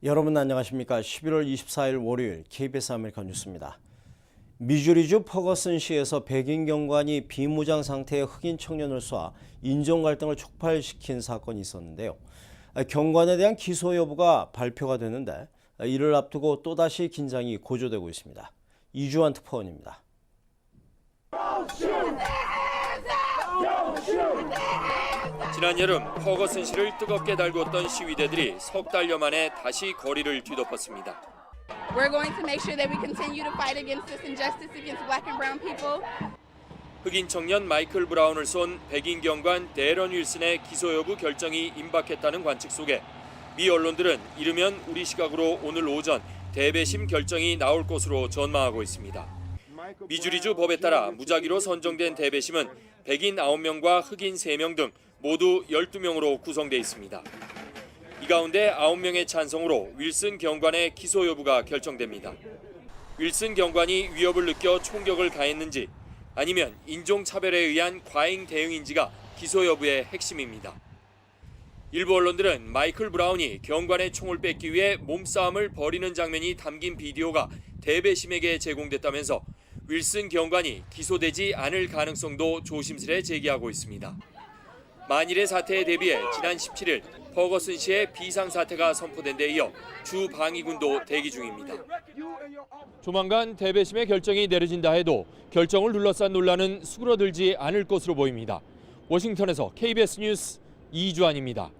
여러분 안녕하십니까? 11월 24일 월요일 KBS 아메리칸 뉴스입니다. 미주리주 퍼거슨시에서 백인 경관이 비무장 상태의 흑인 청년을 쏴 인종 갈등을 촉발시킨 사건이 있었는데요. 경관에 대한 기소 여부가 발표가 됐는데 이를 앞두고 또다시 긴장이 고조되고 있습니다. 이주환 특파원입니다. 지난 여름 퍼거슨시를 뜨겁게 달궜던 시위대들이 석 달여 만에 다시 거리를 뒤덮었습니다. We're going to make sure that we continue to fight against this injustice against black and brown people. 흑인 청년 마이클 브라운을 쏜 백인 경관 데런 윌슨의 기소 여부 결정이 임박했다는 관측 속에 미 언론들은 이르면 우리 시각으로 오늘 오전 대배심 결정이 나올 것으로 전망하고 있습니다. 미주리주 법에 따라 무작위로 선정된 대배심은 백인 9명과 흑인 3명 등 모두 12명으로 구성돼 있습니다. 이 가운데 9명의 찬성으로 윌슨 경관의 기소 여부가 결정됩니다. 윌슨 경관이 위협을 느껴 총격을 가했는지 아니면 인종차별에 의한 과잉 대응인지가 기소 여부의 핵심입니다. 일부 언론들은 마이클 브라운이 경관의 총을 뺏기 위해 몸싸움을 벌이는 장면이 담긴 비디오가 대배심에게 제공됐다면서 윌슨 경관이 기소되지 않을 가능성도 조심스레 제기하고 있습니다. 만일의 사태에 대비해 지난 17일 퍼거슨시의 비상사태가 선포된 데 이어 주 방위군도 대기 중입니다. 조만간 대배심의 결정이 내려진다 해도 결정을 둘러싼 논란은 수그러들지 않을 것으로 보입니다. 워싱턴에서 KBS 뉴스 이주환입니다.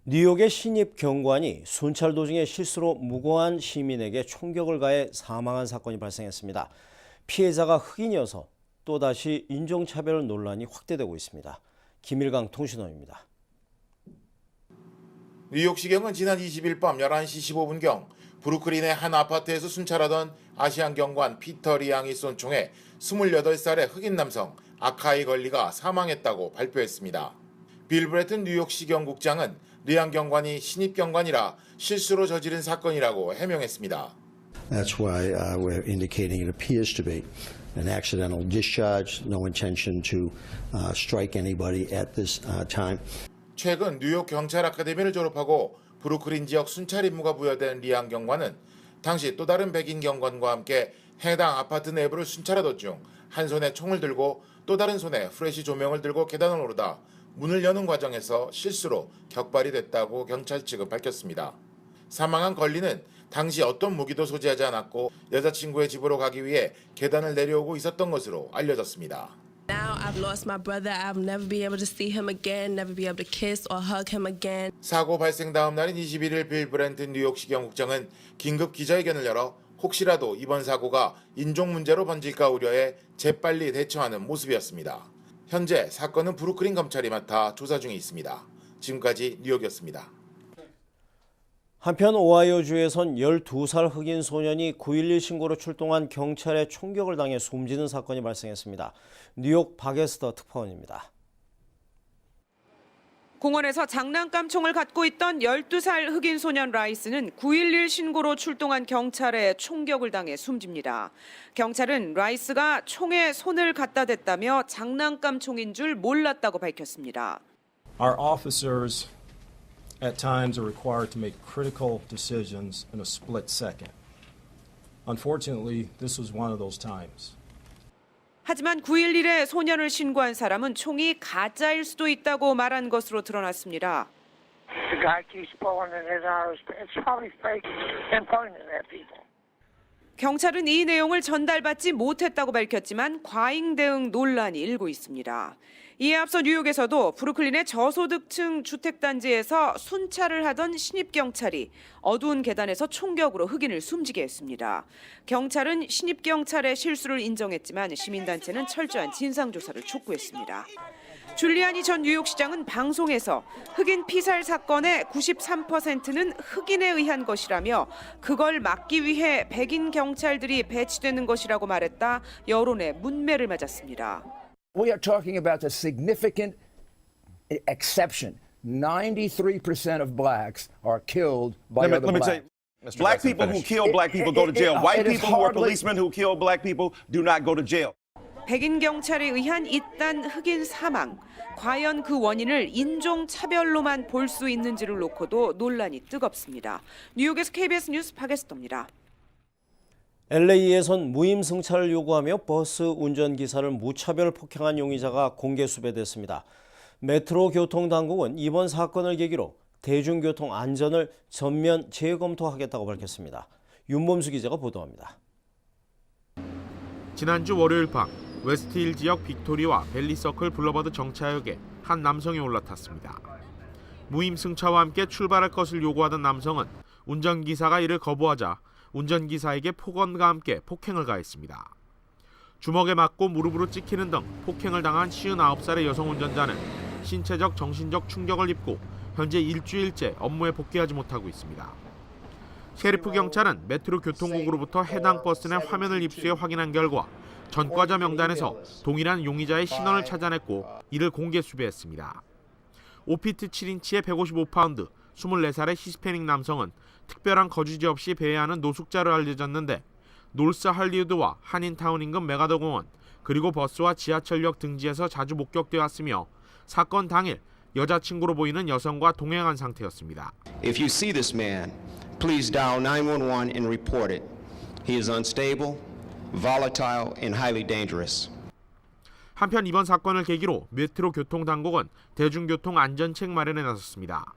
뉴욕의 신입 경관이 순찰 도중에 실수로 무고한 시민에게 총격을 가해 사망한 사건이 발생했습니다. 피해자가 흑인이어서 또다시 인종차별 논란이 확대되고 있습니다. 김일강 통신원입니다. 뉴욕시경은 지난 20일 밤 11시 15분경 브루클린의 한 아파트에서 순찰하던 아시안 경관 피터 리앙이 쏜 총에 28살의 흑인 남성 아카이 걸리가 사망했다고 발표했습니다. 빌 브래튼 뉴욕시경 국장은 리앙 경관이 신입 경관이라 실수로 저지른 사건이라고 해명했습니다. That's why we're indicating it appears to be an accidental discharge, no intention to strike anybody at this time. 최근 뉴욕 경찰 아카데미를 졸업하고 브루클린 지역 순찰 임무가 부여된 리앙 경관은 당시 또 다른 백인 경관과 함께 해당 아파트 내부를 순찰하던 중 한 손에 총을 들고 또 다른 손에 프레시 조명을 들고 계단을 오르다 문을 여는 과정에서 실수로 격발이 됐다고 경찰 측은 밝혔습니다. 사망한 걸리는 당시 어떤 무기도 소지하지 않았고 여자친구의 집으로 가기 위해 계단을 내려오고 있었던 것으로 알려졌습니다. Now I've lost my brother. I'll never be able to see him again, never be able to kiss or hug him again. 사고 발생 다음 날인 21일 빌 브렌튼 뉴욕시경 국장은 긴급 기자회견을 열어 혹시라도 이번 사고가 인종 문제로 번질까 우려해 재빨리 대처하는 모습이었습니다. 현재 사건은 브루클린 검찰이 맡아 조사 중에 있습니다. 지금까지 뉴욕이었습니다. 한편 오하이오주에선 12살 흑인 소년이 911 신고로 출동한 경찰에 총격을 당해 숨지는 사건이 발생했습니다. 뉴욕 박에스더 특파원입니다. 공원에서 장난감 총을 갖고 있던 12살 흑인 소년 라이스는 911 신고로 출동한 경찰에 총격을 당해 숨집니다. 경찰은 라이스가 총에 손을 갖다 댔다며 장난감 총인 줄 몰랐다고 밝혔습니다. Our officers at times are required to make critical decisions in a split second. Unfortunately, this was one of those times. 하지만 911에 소년을 신고한 사람은 총이 가짜일 수도 있다고 말한 것으로 드러났습니다. The guy keeps pulling at his arms. It's probably fake and pointing at people. 경찰은 이 내용을 전달받지 못했다고 밝혔지만 과잉 대응 논란이 일고 있습니다. 이에 앞서 뉴욕에서도 브루클린의 저소득층 주택단지에서 순찰을 하던 신입경찰이 어두운 계단에서 총격으로 흑인을 숨지게 했습니다. 경찰은 신입경찰의 실수를 인정했지만 시민단체는 철저한 진상조사를 촉구했습니다. 줄리아니 전 뉴욕시장은 방송에서 흑인 피살 사건의 93%는 흑인에 의한 것이라며 그걸 막기 위해 백인 경찰들이 배치되는 것이라고 말했다 여론의 문매를 맞았습니다. We are talking about a significant exception. 93% of blacks are killed by other blacks. Black people who kill black people go to jail. White people who are policemen who kill black people do not go to jail. 백인 경찰에 의한 잇단 흑인 사망. 과연 그 원인을 인종차별로만 볼 수 있는지를 놓고도 논란이 뜨겁습니다. 뉴욕에서 KBS 뉴스 박예수입니다. LA에선 무임 승차를 요구하며 버스 운전기사를 무차별 폭행한 용의자가 공개 수배됐습니다. 메트로 교통당국은 이번 사건을 계기로 대중교통 안전을 전면 재검토하겠다고 밝혔습니다. 윤범수 기자가 보도합니다. 지난주 월요일 밤 웨스트힐 지역 빅토리와 벨리서클 블러버드 정차역에 한 남성이 올라탔습니다. 무임 승차와 함께 출발할 것을 요구하던 남성은 운전기사가 이를 거부하자 운전기사에게 폭언과 함께 폭행을 가했습니다. 주먹에 맞고 무릎으로 찍히는 등 폭행을 당한 59살의 여성 운전자는 신체적 정신적 충격을 입고 현재 일주일째 업무에 복귀하지 못하고 있습니다. 셰리프 경찰은 메트로 교통국으로부터 해당 버스 내 화면을 입수해 확인한 결과 전과자 명단에서 동일한 용의자의 신원을 찾아냈고 이를 공개 수배했습니다. 5피트 7인치의 155파운드, 24살의 히스패닉 남성은 특별한 거주지 없이 배회하는 노숙자로 알려졌는데 놀스 할리우드와 한인타운 인근 메가더 공원 그리고 버스와 지하철역 등지에서 자주 목격되어 왔으며 사건 당일 여자친구로 보이는 여성과 동행한 상태였습니다. If you see this man, please dial 911 and report it. He is unstable, volatile, and highly dangerous. 한편 이번 사건을 계기로 메트로 교통당국은 대중교통 안전책 마련에 나섰습니다.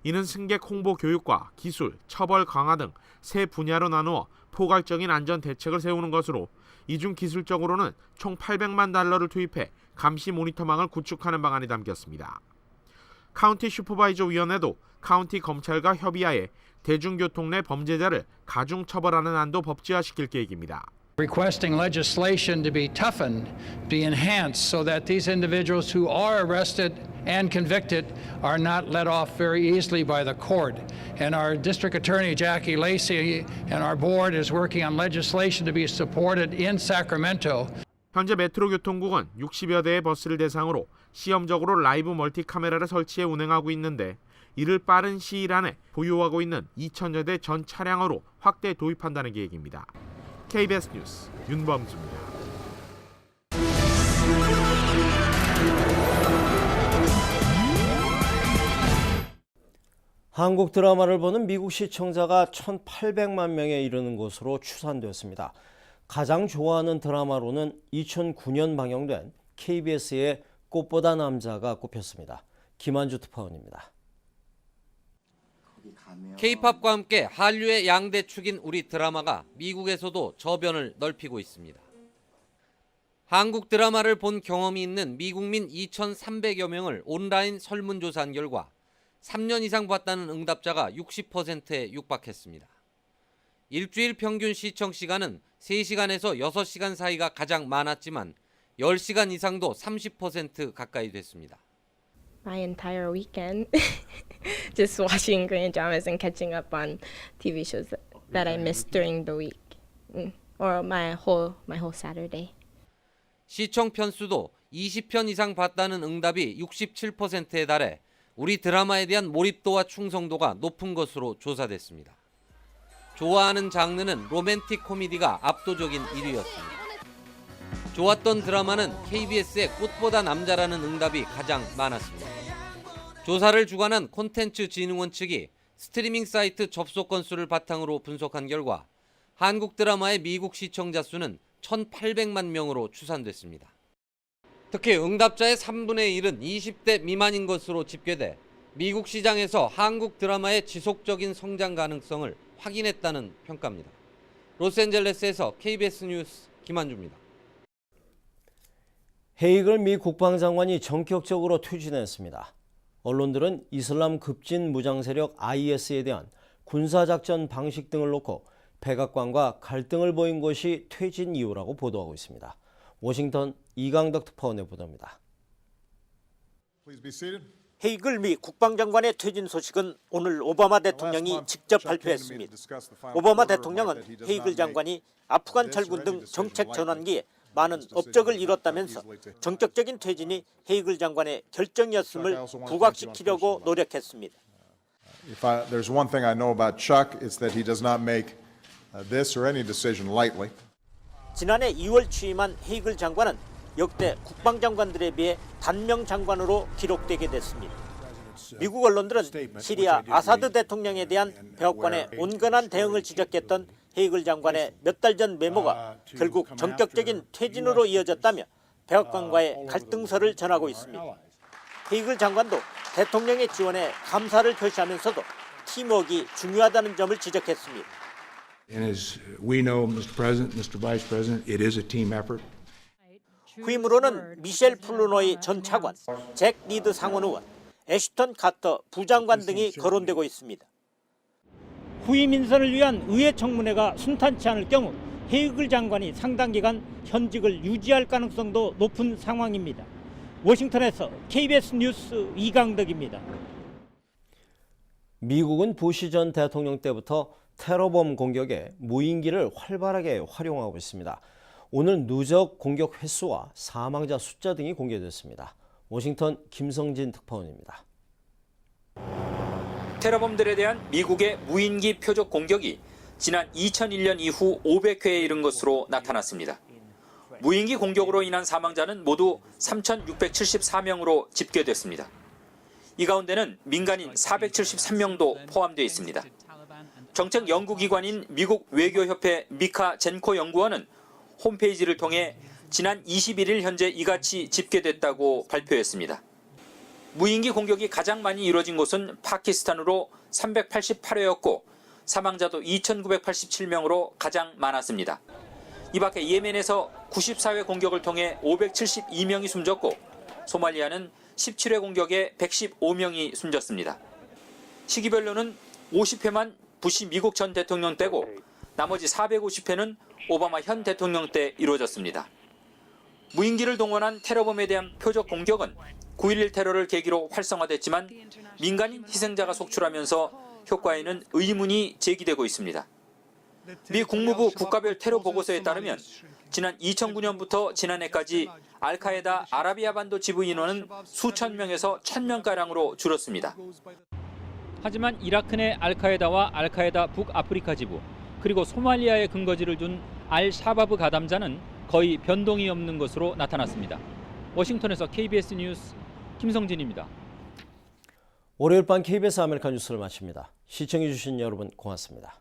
이는 승객 홍보 교육과 기술, 처벌 강화 등 세 분야로 나누어 포괄적인 안전 대책을 세우는 것으로 이 중 기술적으로는 총 $800만 달러를 투입해 감시 모니터망을 구축하는 방안이 담겼습니다. 카운티 슈퍼바이저 위원회도 카운티 검찰과 협의하에 대중교통 내 범죄자를 가중 처벌하는 안도 법제화시킬 계획입니다. Requesting legislation to be toughened, be enhanced so that these individuals who are arrested and convicted are not let off very easily by the court. And our District Attorney Jackie Lacey and our board is working on legislation to be supported in Sacramento. 현재 메트로 교통국은 60여 대의 버스를 대상으로 시험적으로 라이브 멀티 카메라를 설치해 운행하고 있는데 이를 빠른 시일 안에 보유하고 있는 2,000여 대 전 차량으로 확대 도입한다는 계획입니다. KBS 뉴스 윤범수입니다. 한국 드라마를 보는 미국 시청자가 1,800만 명에 이르는 것으로 추산되었습니다. 가장 좋아하는 드라마로는 2009년 방영된 KBS의 꽃보다 남자가 꼽혔습니다. 김한주 특파원입니다. K-팝과 함께 한류의 양대 축인 우리 드라마가 미국에서도 저변을 넓히고 있습니다. 한국 드라마를 본 경험이 있는 미국민 2,300여 명을 온라인 설문조사한 결과 3년 이상 봤다는 응답자가 60%에 육박했습니다. 일주일 평균 시청 시간은 3시간에서 6시간 사이가 가장 많았지만 10시간 이상도 30% 가까이 됐습니다. My entire weekend just watching Korean dramas and catching up on TV shows that I missed during the week, or my whole Saturday. 시청 편수도 20편 이상 봤다는 응답이 67%에 달해 우리 드라마에 대한 몰입도와 충성도가 높은 것으로 조사됐습니다. 좋아하는 장르는 로맨틱 코미디가 압도적인 1위였습니다. 좋았던 드라마는 KBS의 꽃보다 남자라는 응답이 가장 많았습니다. 조사를 주관한 콘텐츠진흥원 측이 스트리밍 사이트 접속 건수를 바탕으로 분석한 결과 한국 드라마의 미국 시청자 수는 1,800만 명으로 추산됐습니다. 특히 응답자의 3분의 1은 20대 미만인 것으로 집계돼 미국 시장에서 한국 드라마의 지속적인 성장 가능성을 확인했다는 평가입니다. 로스앤젤레스에서 KBS 뉴스 김한주입니다. 헤이글 미 국방장관이 전격적으로 퇴진했습니다. 언론들은 이슬람 급진 무장 세력 IS에 대한 군사작전 방식 등을 놓고 백악관과 갈등을 보인 것이 퇴진 이유라고 보도하고 있습니다. 워싱턴 이강덕 특파원의 보도입니다. 헤이글 미 국방장관의 퇴진 소식은 오늘 오바마 대통령이 직접 발표했습니다. 오바마 대통령은 헤이글 장관이 아프간 철군 등 정책 전환기에 많은 업적을 이뤘다면서 정적적인 퇴진이 헤이글 장관의 결정이었음을 부각시키려고 노력했습니다. There's one thing I know about Chuck is that he does not make this or any decision lightly. 지난해 2월 취임한 헤이글 장관은 역대 국방장관들에 비해 단명 장관으로 기록되게 됐습니다. 미국 언론들은 시리아 아사드 대통령에 대한 백악관의 온건한 대응을 지적했던 헤이글 장관의 몇 달 전 메모가 결국 전격적인 퇴진으로 이어졌다며 백악관과의 갈등설을 전하고 있습니다. 헤이글 장관도 대통령의 지원에 감사를 표시하면서도 팀워크가 중요하다는 점을 지적했습니다. And as we know, Mr. President, Mr. Vice President, it is a team effort. 후임으로는 미셸 플루노이 전 차관, 잭 리드 상원 의원, 애슈턴 카터 부장관 등이 거론되고 있습니다. 후임 인선을 위한 의회 청문회가 순탄치 않을 경우 헤이글 장관이 상당 기간 현직을 유지할 가능성도 높은 상황입니다. 워싱턴에서 KBS 뉴스 이강덕입니다. 미국은 부시 전 대통령 때부터 테러범 공격에 무인기를 활발하게 활용하고 있습니다. 오늘 누적 공격 횟수와 사망자 숫자 등이 공개됐습니다. 워싱턴 김성진 특파원입니다. 테러범들에 대한 미국의 무인기 표적 공격이 지난 2001년 이후 500회에 이른 것으로 나타났습니다. 무인기 공격으로 인한 사망자는 모두 3,674명으로 집계됐습니다. 이 가운데는 민간인 473명도 포함되어 있습니다. 정책 연구기관인 미국 외교협회 미카 젠코 연구원은 홈페이지를 통해 지난 21일 현재 이같이 집계됐다고 발표했습니다. 무인기 공격이 가장 많이 이루어진 곳은 파키스탄으로 388회였고 사망자도 2,987명으로 가장 많았습니다. 이 밖에 예멘에서 94회 공격을 통해 572명이 숨졌고 소말리아는 17회 공격에 115명이 숨졌습니다. 시기별로는 50회만 부시 미국 전 대통령 때고 나머지 450회는 오바마 현 대통령 때 이루어졌습니다. 무인기를 동원한 테러범에 대한 표적 공격은 9.11 테러를 계기로 활성화됐지만 민간인 희생자가 속출하면서 효과에는 의문이 제기되고 있습니다. 미 국무부 국가별 테러 보고서에 따르면 지난 2009년부터 지난해까지 알카에다 아라비아 반도 지부 인원은 수천 명에서 1,000명가량으로 줄었습니다. 하지만 이라크 내 알카에다와 알카에다 북아프리카 지부 그리고 소말리아에 근거지를 둔 알-샤바브 가담자는 거의 변동이 없는 것으로 나타났습니다. 워싱턴에서 KBS 뉴스 김성진입니다. 월요일 밤 KBS 아메리카 뉴스를 마칩니다. 시청해 주신 여러분 고맙습니다.